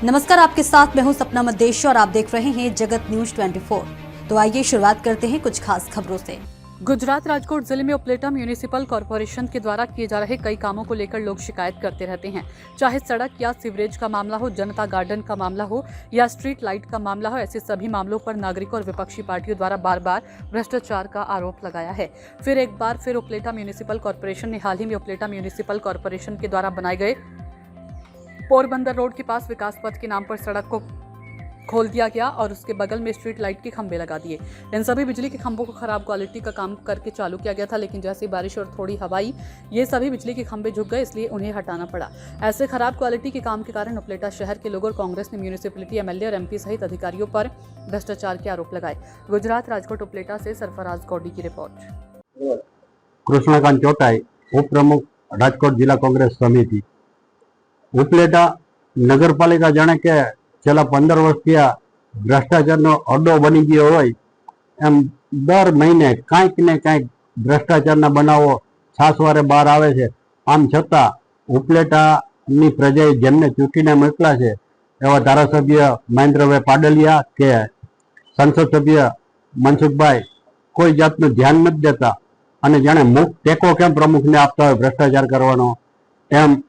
नमस्कार, आपके साथ मैं हूं सपना मदेशी और आप देख रहे हैं जगत न्यूज 24। तो आइए शुरुआत करते हैं कुछ खास खबरों से। गुजरात राजकोट जिले में उपलेटा म्यूनिसिपल कॉरपोरेशन के द्वारा किए जा रहे कई कामों को लेकर लोग शिकायत करते रहते हैं। चाहे सड़क या सीवरेज का मामला हो, जनता गार्डन का मामला हो या स्ट्रीट लाइट का मामला हो, ऐसे सभी मामलों पर नागरिकों और विपक्षी पार्टियों द्वारा बार बार भ्रष्टाचार का आरोप लगाया है। फिर एक बार उपलेटा म्यूनिसिपल कॉरपोरेशन ने हाल ही में उपलेटा म्यूनिसिपल कॉरपोरेशन के द्वारा बनाए गए पोरबंदर रोड के पास विकास पथ के नाम पर सड़क को खोल दिया गया और उसके बगल में स्ट्रीट लाइट के खंभे लगा दिए। इन सभी बिजली के खंभों को खराब क्वालिटी का काम करके चालू किया गया था, लेकिन जैसे बारिश और थोड़ी हवाई ये सभी बिजली के खंभे झुक गए, इसलिए उन्हें हटाना पड़ा। ऐसे खराब क्वालिटी के काम के कारण उपलेटा शहर के लोगों और कांग्रेस ने म्यूनिसिपैलिटी एमएलए और एमपी सहित अधिकारियों पर भ्रष्टाचार के आरोप लगाए। गुजरात राजकोट उपलेटा से सरफराज गौडी की रिपोर्ट। कृष्णकांत चौटाई, उप प्रमुख राजकोट जिला कांग्रेस समिति। ઉપલેટા નગરપાલિકા જાણે કે છેલ્લા 15 વર્ષથી આ ભ્રષ્ટાચારનો અડ્ડો બની ગયો હોય એમ દર મહિને કાંઈક ને કાંઈક ભ્રષ્ટાચારના બનાવો છાસવારે બહાર આવે છે। આમ છતાં ઉપલેટાની પ્રજાએ જેમને ચૂંટીને મોકલા છે એવા ધારાસભ્ય મહેન્દ્રભાઈ પાડલિયા કે સંસદ સભ્ય મનસુખભાઈ કોઈ જાતનું ધ્યાન નથી દેતા અને જાણે મુખ ટેકો કેમ પ્રમુખને આપતા હોય ભ્રષ્ટાચાર કરવાનો એમ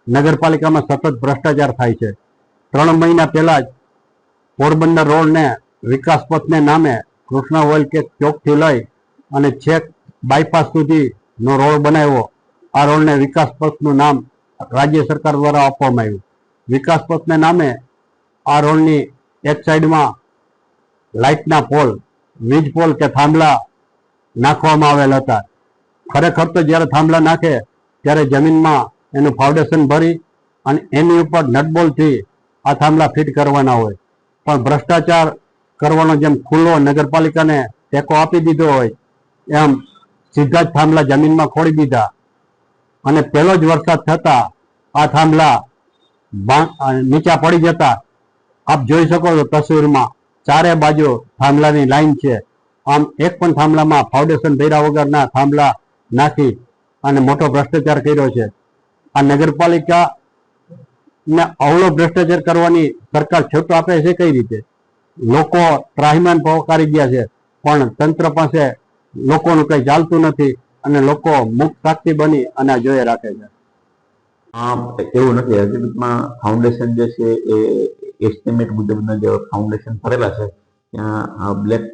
નગરપાલિકામાં સતત ભ્રષ્ટાચાર થાય છે। 3 મહિના પહેલા જ પોરબંદર રોડને વિકાસ પથને નામે કૃષ્ણા ઓઇલ કે ચોકથી લઈ અને છેક બાયપાસ સુધીનો રોડ બનાવ્યો। આ રોડને વિકાસ પથનું નામ રાજ્ય સરકાર દ્વારા આપવામાં આવ્યું। વિકાસ પથને નામે આ રોડની એક સાઈડમાં લાઇટના પોલ, વીજ પોલ કે થાંભલા નાખવામાં આવેલ હતા। ખરેખર તો જ્યારે થાંભલા નાખે ત્યારે જમીનમાં એનું ફાઉન્ડેશન ભરી અને એની ઉપર નટબોલ્ટથી આ થાંભલા ફિટ કરવાના હોય, પણ ભ્રષ્ટાચાર કરવાનો જેમ ખુલ્લો નગરપાલિકાને ટેકો આપી દીધો હોય એમ સીધા જ થાંભલા જમીનમાં ખોડી દીધા અને પહેલો જ વરસાદ થતા આ થાંભલા નીચા પડી જતા આપ જોઈ શકો છો તસવીરમાં ચારે બાજુ થાંભલાની લાઈન છે। આમ એક પણ થાંભલામાં ફાઉન્ડેશન ભર્યા વગરના થાંભલા નાખી અને મોટો ભ્રષ્ટાચાર કર્યો છે। આ નગરપાલિકા ને અવળો ભ્રષ્ટાચાર કરવાની સરકાર છૂટ આપે છે કઈ રીતે? લોકો ત્રાહિમામ પોકારી ગયા છે, પણ તંત્ર પાસે લોકોનું કઈ ચાલતું નથી અને લોકો મુખ સાક્ષી બની અને જોઈ રાખે છે। એવું નથી, હકીકતમાં ફાઉન્ડેશન જે છે એ એસ્ટિમેટ મુજબના જે ફાઉન્ડેશન ભરેલા છે ત્યાં બ્લેક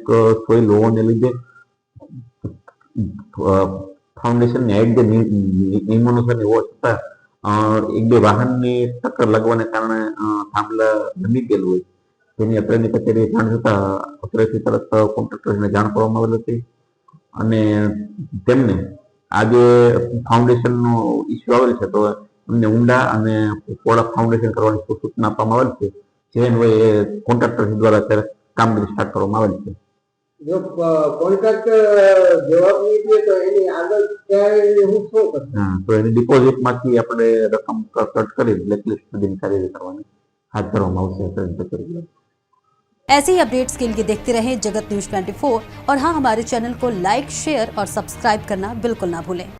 સોઇલ હોવાને લીધે ફાઉન્ડેશનની હાઈટ જે નિયમાનુસારની હોવા છતાં એક બે વાહનની ટક્કર લાગવાને કારણે થાંભલા નમી ગયેલું હોય, તેની અત્રેની કચેરીએ જાણ થતાં અત્રેથી તરત કોન્ટ્રાક્ટરને જાણ કરવામાં આવેલ હતી અને તેમને આ જે ફાઉન્ડેશનનો ઇસ્યુ આવેલ છે તો એમને ઊંડા અને પહોળા ફાઉન્ડેશન કરવાની સૂચના આપવામાં આવેલ છે, જે હોય એ કોન્ટ્રાક્ટર દ્વારા અત્યારે કામગીરી સ્ટાર્ટ કરવામાં આવેલ છે। જો કોન્ટ્રાક્ટ જવાબ નહીં દે તો એની આગળ ક્યારે હું શું કરું? તો એની ડિપોઝિટમાંથી આપણે રકમ કટ કરી બ્લેકલિસ્ટ સુધીની કાર્યવાહી કરવાની હાથ ધરવામાં આવશે। ऐसे ही अपडेट्स के लिए देखते रहें जगत न्यूज 24 और हाँ, हमारे चैनल को लाइक, शेयर और सब्सक्राइब करना बिल्कुल ना भूलें।